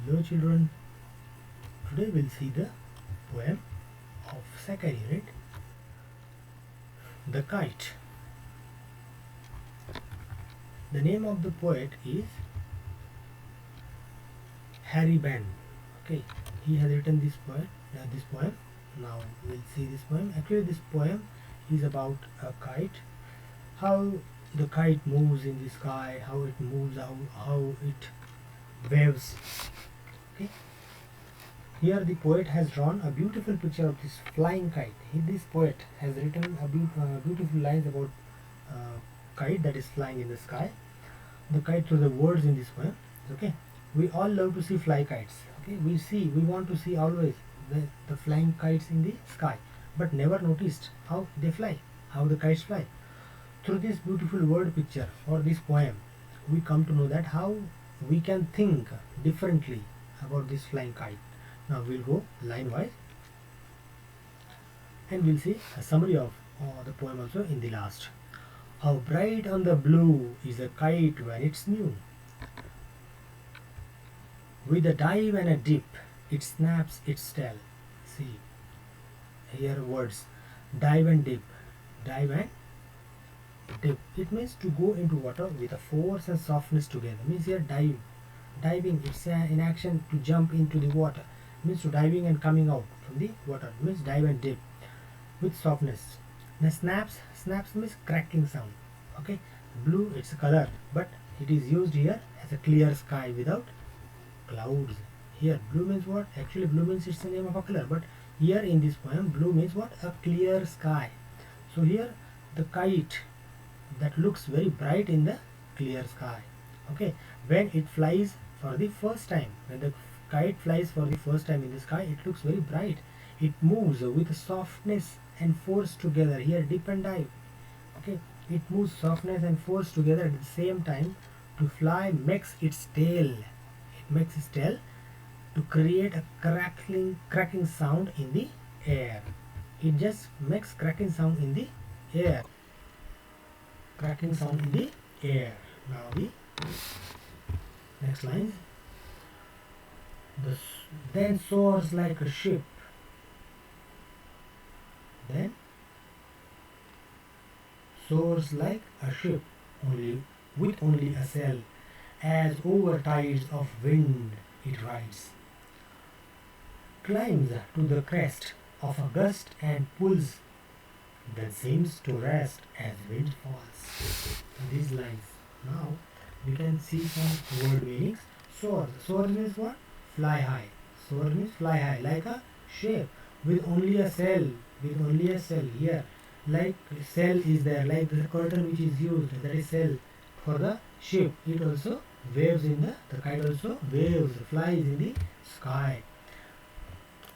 Hello children, today we'll see the poem of second unit, The Kite. The name of the poet is Harry Benn. Okay, he has written this poem. Now we'll see this poem. Actually, this poem is about a kite, how the kite moves in the sky, how it moves, how it waves. Okay. Here the poet has drawn a beautiful picture of this flying kite. This poet has written beautiful lines about kite that is flying in the sky. The kite through the words in this poem. Okay, we all love to see fly kites. Okay, we want to see always the flying kites in the sky, but never noticed how they fly, how the kites fly. Through this beautiful word picture or this poem, we come to know that how we can think differently about this flying kite. Now we'll go line wise and we'll see a summary of the poem also in the last. How bright on the blue is a kite when it's new. With a dive and a dip, it snaps its tail. See, here words dive and dip. Dive and dip. It means to go into water with a force and softness together. Means here diving. It's in action to jump into the water. Means to diving and coming out from the water. Means dive and dip with softness. The snaps means cracking sound. Okay, blue it's a color, but it is used here as a clear sky without clouds. Here blue means what? Actually blue means it's the name of a color, but here in this poem blue means what? A clear sky. So here the kite that looks very bright in the clear sky. Okay, when it flies for the first time, when the kite flies for the first time in the sky, it looks very bright. It moves with softness and force together. Here dip and dive. Okay, it moves softness and force together at the same time. To fly makes its tail. It makes its tail to create a cracking sound in the air. It just makes cracking sound in the air. Cracking sound in the air. Now the next line. Then soars like a ship. Then soars like a ship, only with only a sail, as over tides of wind it rides. Climbs to the crest of a gust and pulls, then seems to rest as wind falls. These lines. Now we can see some word meanings. Soar. Soar means what? Fly high. Soar means fly high, like a ship with only a sail. With only a sail here, like sail is there, like the curtain which is used, that is sail for the ship. It also waves in the kite also waves, flies in the sky.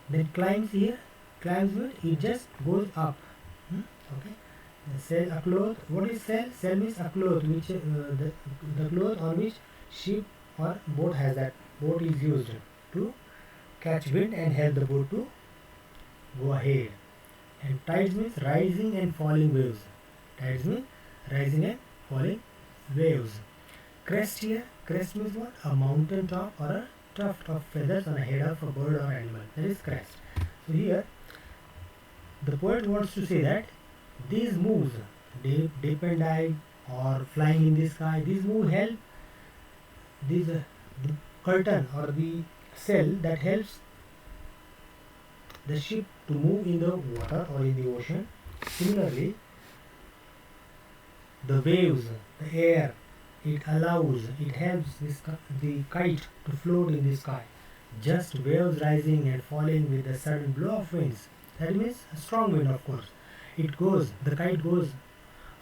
Then climbs here, climbs means it just goes up. Okay. Sail a cloth. What is sail? Sail means a cloth which the cloth on which ship or boat has that. Boat is used to catch wind and help the boat to go ahead. And tides means rising and falling waves. Tides means rising and falling waves. Crest here, crest means what? A mountain top or a tuft of feathers on a head of a bird or animal. That is crest. So here, the poet wants to say that these moves, dip and dive or flying in the sky, these moves help the curtain or the sail that helps the ship to move in the water or in the ocean. Similarly, the waves, the air, it helps the kite to float in the sky. Just waves rising and falling with a sudden blow of winds. That means a strong wind, of course. The kite goes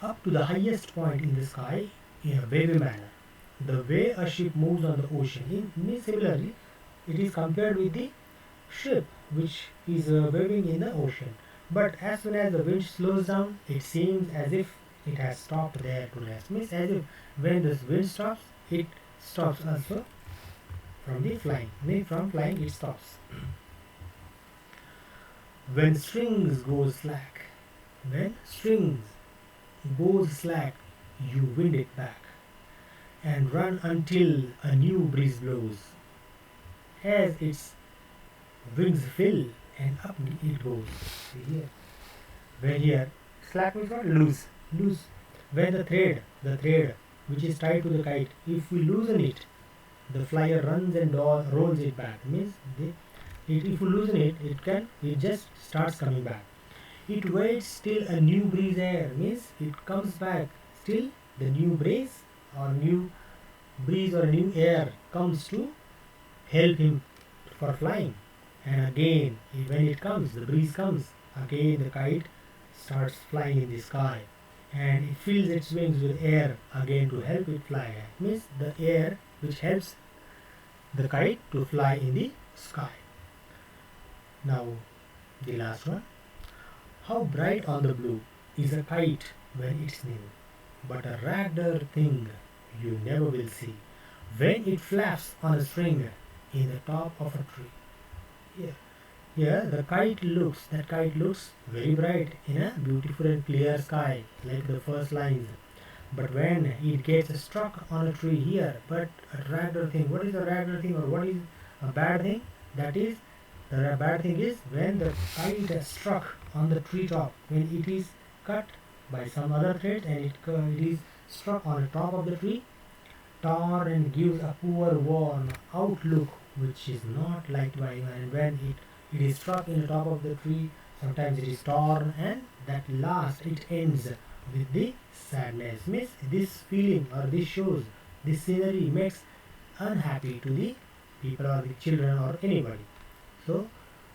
up to the highest point in the sky in a wavy manner. The way a ship moves on the ocean. Similarly, it is compared with the ship which is waving in the ocean. But as soon as the wind slows down, it seems as if it has stopped there to rest. Means as if when the wind stops, it stops also from the flying. From flying it stops. When strings go slack, you wind it back and run until a new breeze blows. as its wings fill and up it goes. See here. When here, slack means what? Loose. Loose. When the thread which is tied to the kite, if we loosen it, the flyer runs and rolls it back. Means if you loosen it, it just starts coming back. It waits till a new breeze air, means it comes back. Still the new breeze or new air comes to help him for flying. And again, when it comes, the breeze comes, again the kite starts flying in the sky, and it fills its wings with air again to help it fly. It means the air which helps the kite to fly in the sky. Now the last one. How bright on the blue is a kite when it's new, but a rarer thing you never will see when it flaps on a string in the top of a tree. Here, here that kite looks very bright in a beautiful and clear sky, like the first lines. But when it gets struck on a tree here, but a rarer thing. What is a rarer thing, or what is a bad thing? That is, the bad thing is when the kite is struck on the tree top, when it is cut by some other thread and it is struck on the top of the tree, torn and gives a poor worn outlook which is not liked by anyone. And when it is struck in the top of the tree, sometimes it is torn, and that last it ends with the sadness. Means this feeling or this shows, this scenery makes unhappy to the people or the children or anybody. So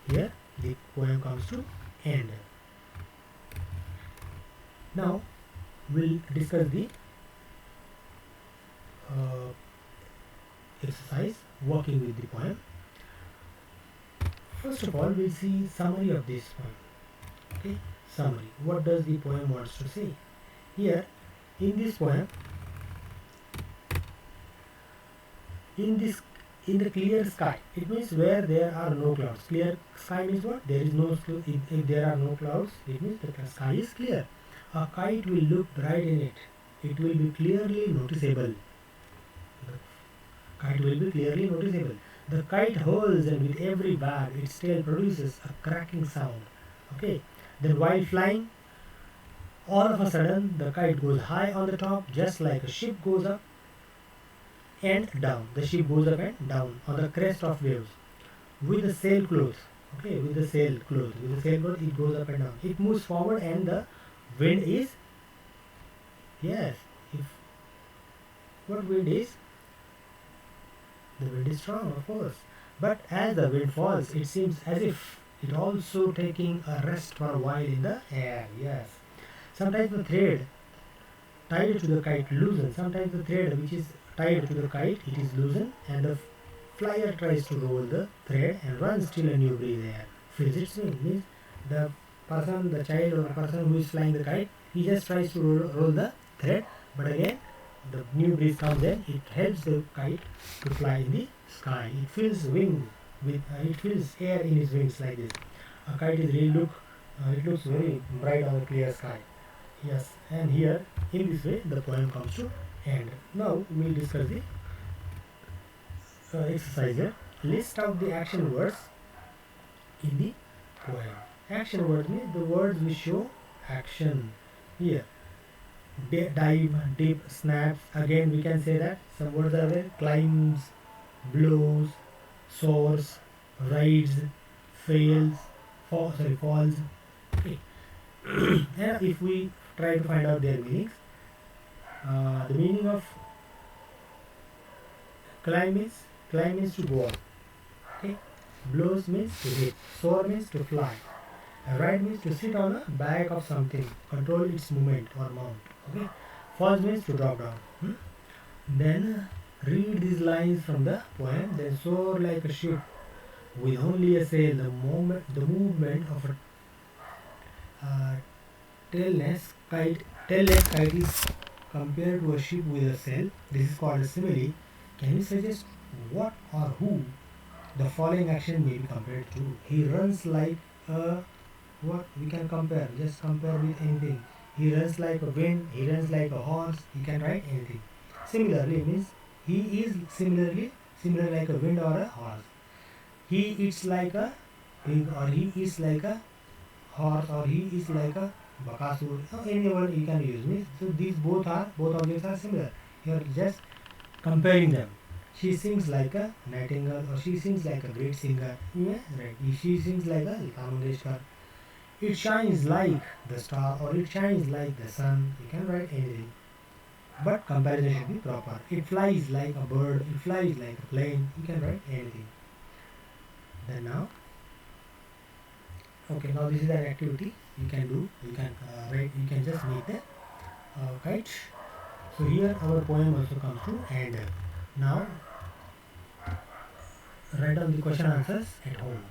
here the poem comes to end. Now we'll discuss the exercise working with the poem. First of all, we'll see summary of this poem. Okay, summary. What does the poem wants to say? Here, in this poem, in the clear sky, it means where there are no clouds. Clear sky means what? There is no if there are no clouds, it means the sky is clear. A kite will look bright in it. It will be clearly noticeable. The kite will be clearly noticeable. The kite holds, and with every wag its tail produces a cracking sound. Okay. Then while flying, all of a sudden the kite goes high on the top, just like a ship goes up and down. The ship goes up and down on the crest of waves with the sail close. Okay, with the sail close. With the sail close, it goes up and down. It moves forward, and the wind is, yes, if what wind is? The wind is strong, of course. But as the wind falls, it seems as if it also taking a rest for a while in the air. Yes. Sometimes the thread tied to the kite loosens. Sometimes the thread which is tied to the kite, it is loosened, and the flyer tries to roll the thread and runs till a new breeze air fills its wing. Means the person, the child or person who is flying the kite, he just tries to roll the thread, but again the new breeze comes in, it helps the kite to fly in the sky. It fills it fills air in his wings like this. A kite is really it looks very bright on the clear sky. Yes, and here in this way the poem comes to end. Now we will discuss the exercise here. List out the action words in the poem. Action words means the words which show action. Here, dive, dip, snaps. Again, we can say that some words are there: climbs, blows, soars, rides, fails, falls. Okay. And if we try to find out their meanings, the meaning of climb means to go up. Okay. Blows means to hit. Soar means to fly. Ride means to sit on the back of something, control its movement or mount. Okay. Falls means to drop down. Then read these lines from the poem. Then soar like a ship with only a sail. The movement of a tailless kite is compared to a ship with a sail. This is called a simile. Can you suggest what or who the following action may be compared to? He runs like a, what we can compare, just compare with anything. He runs like a wind, he runs like a horse, he can write anything. Similarly means he is similar like a wind or a horse. he eats like a pig, or he eats like a horse, or he is like a bakasur, or any word you can use. So these both objects are similar. You are just comparing them. She sings like a nightingale, or she sings like a great singer. Yeah, right. She sings like a Lata Mangeshkar. It shines like the star, or it shines like the sun. You can write anything. But comparison should be proper. It flies like a bird, it flies like a plane. You can write anything. Then now, okay, now this is an activity you can do. You can write, you can just make the kite. So here our poem also comes to end. Now write down the question answers at home.